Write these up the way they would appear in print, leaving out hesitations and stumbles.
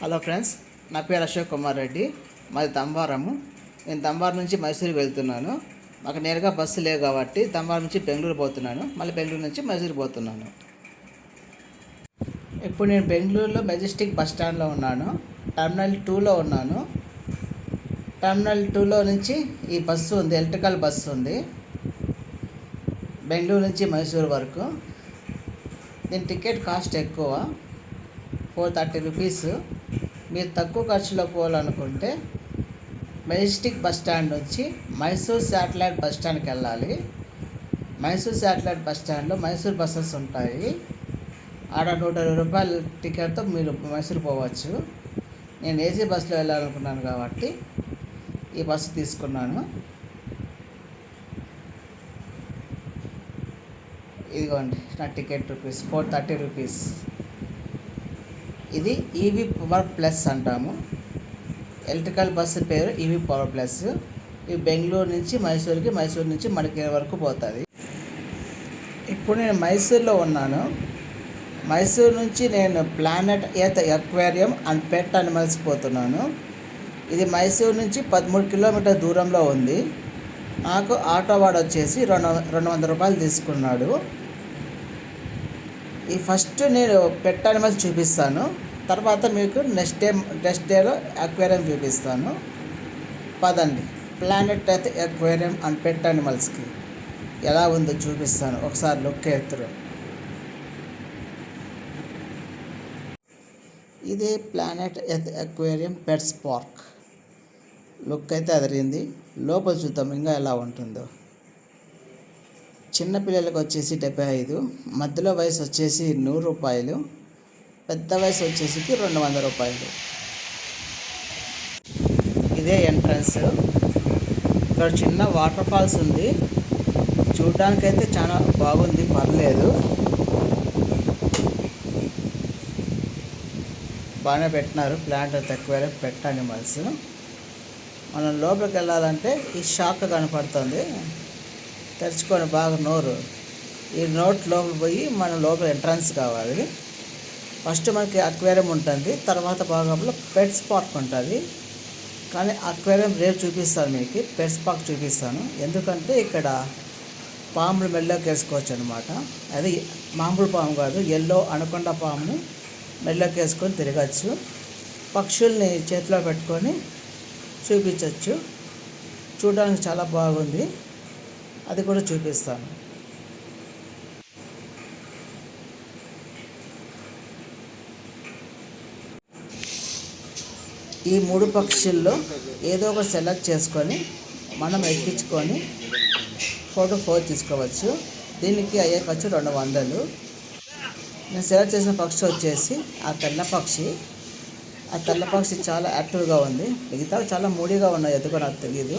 Hello friends, నా పేరు అశోక్ కుమార్ రెడ్డి. మాది తంబారము. నేను తంబారం నుంచి మైసూరుకి వెళ్తున్నాను. మాకు నేరుగా బస్సు లేవు కాబట్టి తంబారం నుంచి బెంగళూరు పోతున్నాను. మళ్ళీ బెంగళూరు నుంచి మైసూరు పోతున్నాను. ఇప్పుడు నేను బెంగళూరులో మెజెస్టిక్ బస్ స్టాండ్లో ఉన్నాను. టర్మినల్ 2లో ఉన్నాను. టర్మినల్ 2లో నుంచి ఈ బస్సు ఉంది, ఎలక్ట్రికల్ బస్సు ఉంది బెంగళూరు నుంచి మైసూరు వరకు. దీని టికెట్ కాస్ట్ ఎక్కువ, 430 రూపీస్. మీరు తక్కువ ఖర్చులో పోవాలనుకుంటే మెజెస్టిక్ బస్ స్టాండ్ నుంచి మైసూర్ శాటిలైట్ బస్ స్టాండ్కి వెళ్ళాలి. మైసూర్ శాటిలైట్ బస్ స్టాండ్లో మైసూర్ బస్సెస్ ఉంటాయి. ఆడ 120 రూపాయల టికెట్తో మీరు మైసూర్ పోవచ్చు. నేను ఏసీ బస్సులో వెళ్ళాలనుకున్నాను కాబట్టి ఈ బస్సు తీసుకున్నాను. ఇదిగోండి నా టికెట్ రూపీస్ 430 రూపీస్. ఇది ఈవీ పవర్ ప్లస్ అంటాము. ఎలక్ట్రికల్ బస్సు పేరు ఈవీ పవర్ ప్లస్. ఇది బెంగళూరు నుంచి మైసూరుకి, మైసూరు నుంచి మడికేరి వరకు పోతుంది. ఇప్పుడు నేను మైసూరులో ఉన్నాను. మైసూరు నుంచి నేను planet earth aquarium and pet animals పోతున్నాను. ఇది మైసూరు నుంచి 13 కిలోమీటర్ దూరంలో ఉంది. నాకు ఆటో వాడు వచ్చేసి 200 రూపాయలు తీసుకున్నాడు. ఈ ఫస్ట్ నేను పెట్ అనిమల్స్ చూపిస్తాను, తర్వాత మీకు నెక్స్ట్ డేలో అక్వేరియం చూపిస్తాను. పదండి, ప్లానెట్ ఎర్త్ అక్వేరియం అండ్ పెట్ అనిమల్స్కి ఎలా ఉందో చూపిస్తాను. ఒకసారి లుక్ ఎత్తురు. ఇది planet earth aquarium pets park. Look అయితే అదిరింది. లోపల చూద్దాం ఇంకా ఎలా ఉంటుందో. చిన్నపిల్లలకు వచ్చేసి 75, మధ్యలో వయసు వచ్చేసి 100 రూపాయలు, పెద్ద వయసు వచ్చేసి 200 రూపాయలు. ఇదే ఎంట్రన్స్. ఇక్కడ చిన్న వాటర్ ఫాల్స్ ఉంది. చూడడానికైతే చాలా బాగుంది, పర్లేదు, బాగానే పెట్టినారు. ప్లాంట్ తక్కువ పెట్ అనిమల్స్. మనం లోపలికి వెళ్ళాలంటే ఈ షాక్ కనపడుతుంది, తెరుచుకొని బాగా నోరు. ఈ నోట్ లోపల పోయి మనం లోపల ఎంట్రన్స్ కావాలి. ఫస్ట్ మనకి అక్వేరియం ఉంటుంది, తర్వాత భాగంలో పెట్స్ పార్క్ ఉంటుంది. కానీ అక్వేరియం రేపు చూపిస్తాను మీకు, పెట్స్ పార్క్ చూపిస్తాను. ఎందుకంటే ఇక్కడ పాములు మెల్లోకి వేసుకోవచ్చు అనమాట. అది మామూలు పాము కాదు, ఎల్లో అనకొండ పాముని మెల్లోకి వేసుకొని తిరగచ్చు. పక్షుల్ని చేతిలో పెట్టుకొని చూపించవచ్చు. చూడడానికి చాలా బాగుంది, అది కూడా చూపిస్తాను. ఈ 3 పక్షుల్లో ఏదో ఒకటి సెలెక్ట్ చేసుకొని మనం ఎక్కించుకొని ఫోటో తీసుకోవచ్చు. దీనికి అయ్యే ఖర్చు 200. నేను సెలెక్ట్ చేసిన పక్షి వచ్చేసి ఆ తెల్ల పక్షి. ఆ తెల్ల పక్షి చాలా యాక్టివ్గా ఉంది. మిగతా చాలా మూడీగా ఉన్నాయి, ఎందుకో నాకు తెలియదు.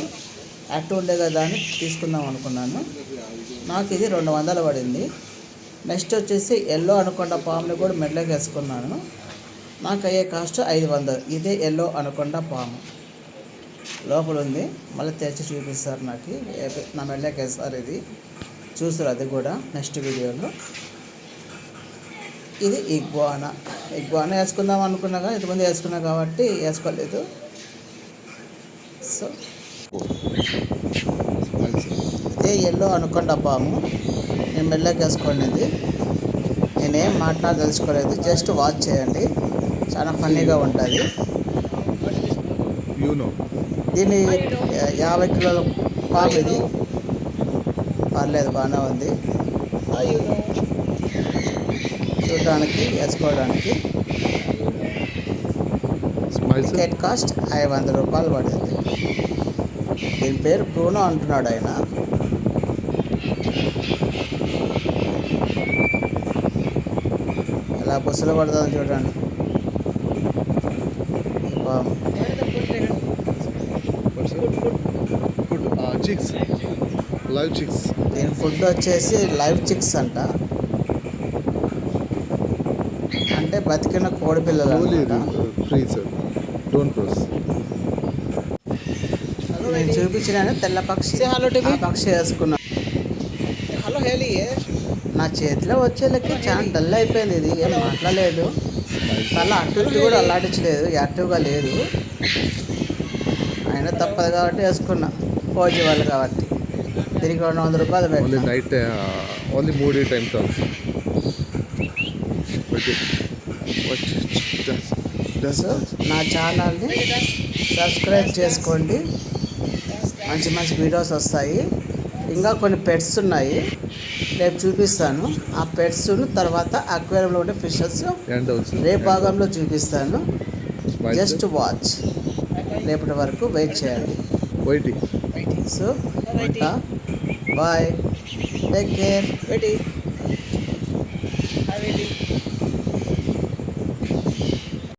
యాక్టివ్ ఉండే కదా అని తీసుకుందాం అనుకున్నాను. నాకు ఇది 200 పడింది. నెక్స్ట్ వచ్చేసి ఎల్లో అనకొండ పాముని కూడా మెడలోకి వేసుకున్నాను. నాకు అయ్యే కాస్ట్ 500. ఇదే ఎల్లో అనకొండ పాము లోపల ఉంది. మళ్ళీ తెరిచి చూపిస్తారు, నాకు నా మెడలోకి వేస్తారు. ఇది చూస్తారు, అది కూడా నెక్స్ట్ వీడియోలో. ఇది ఇగ్వానా వేసుకుందాం అనుకున్నా కానీ ఇంతమంది వేసుకున్నా కాబట్టి వేసుకోలేదు. సో ఇదే ఎల్లో అనకొండ పాము నేను మెడలోకి వేసుకోండి. నేనేం మాట్లాడదలుచుకోలేదు, జస్ట్ వాచ్ చేయండి, చాలా ఫన్నీగా ఉంటుంది. దీని 50 కిలోల పాము. ఇది పర్లేదు, బాగానే ఉంది చూడడానికి, వేసుకోవడానికి. టికెట్ కాస్ట్ 500 రూపాయలు పడింది. దీని పేరు బ్రూనో అంటున్నాడు ఆయన. ఎలా బస్సులో పడుతుంది చూడండి పాము. దీని ఫుడ్ వచ్చేసి లైవ్ చిక్స్ అంట, అంటే బతికిన కోడి పిల్లలు. నేను చూపించిన తెల్ల పక్షి, పక్షి వేసుకున్నాను. హలో హేళి, నా చేతిలో వచ్చేళ్ళకి చాలా డల్ అయిపోయింది. ఇది ఏం మాట్లాడలేదు. తల అటు ఇటు కూడా అల్లాడించలేదు, యాక్టివ్గా లేదు. అయినా తప్పదు కాబట్టి వేసుకున్నా, 4G వాళ్ళు కాబట్టి. దీనికి 200 రూపాయలు Only పెట్టినా. night, only moody time talks. Okay. What does so నా ఛానల్ని సబ్స్క్రైబ్ చేసుకోండి, మంచి మంచి వీడియోస్ వస్తాయి. ఇంకా కొన్ని పెట్స్ ఉన్నాయి, రేపు చూపిస్తాను. ఆ పెట్స్ తర్వాత అక్వేరియంలో ఉండే ఫిషెస్ and also రేపు భాగంలో చూపిస్తాను. Spice. జస్ట్ వాచ్, రేపటి వరకు వెయిట్ చేయండి. Waiting. సో ఉంటా, బాయ్, టేక్ కేర్.